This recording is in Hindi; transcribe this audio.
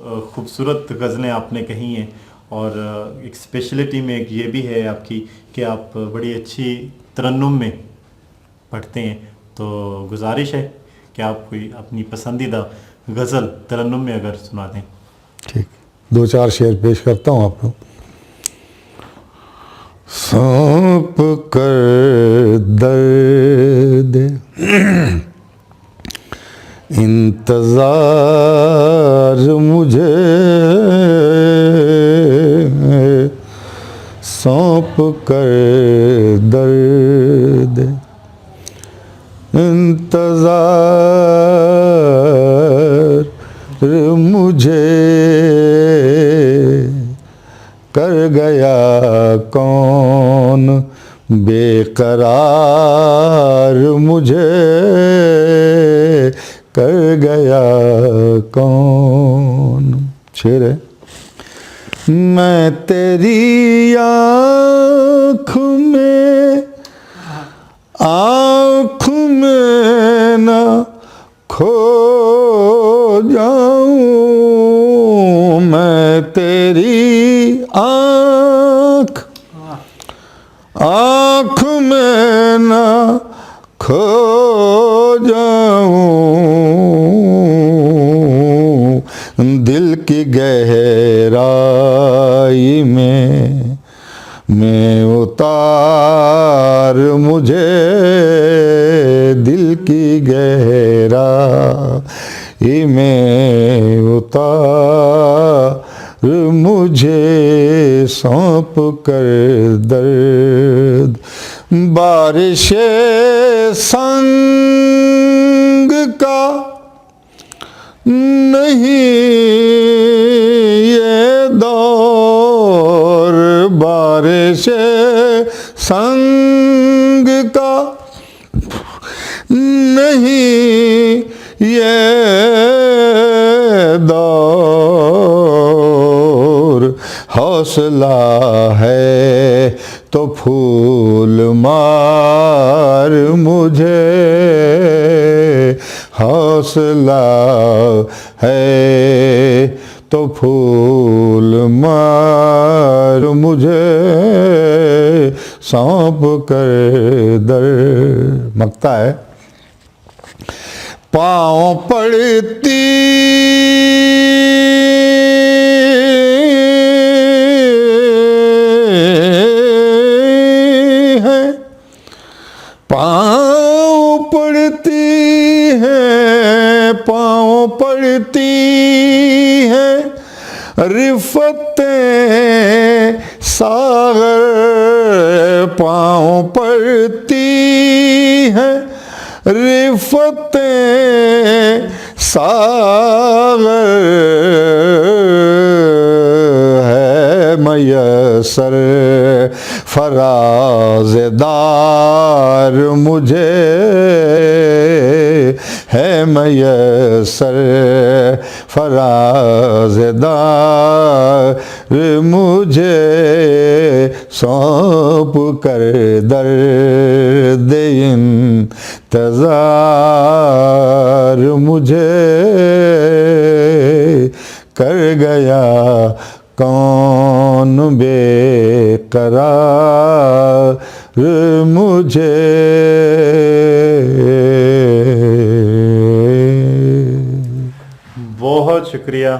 खूबसूरत गज़लें आपने कही हैं और एक स्पेशलिटी में एक ये भी है आपकी कि आप बड़ी अच्छी तरन्नुम में पढ़ते हैं। तो गुजारिश है कि आप कोई अपनी पसंदीदा गज़ल तरन्नुम में अगर सुना दें। ठीक, 2-4 शेर पेश करता हूँ आपको। सौंप कर दर्द इंतजार मुझे, सौंप कर दर्द इंतजार मुझे, कर गया कौन बेकरार मुझे, कर गया कौन। शेर है। मैं तेरी आँख में न खो जाऊं, मैं तेरी आँख में न खो जाऊं, दिल की गहराई में मैं उतार मुझे, दिल की गहराई में उतार मुझे, सौंप कर दर्द। बारिश संग का नहीं ये दौर, बारिश संग का नहीं ये दौर, हौसला है तो फूल मार मुझे, हौसला है तो फूल मार मुझे, सौंप कर दर्द। मकता है। पाँव पड़ती है, पाँव पड़ती है, पाँव पड़ती है रिफ़तें सागर, पाँव पड़ती है रिफ़तें सागर, है मयसर फराज़दार मुझे, है मयसर फराज़दार मुझे, सौंप कर दर्द इंतज़ार मुझे, कर गया कौन बेकरार मुझे। बहुत शुक्रिया।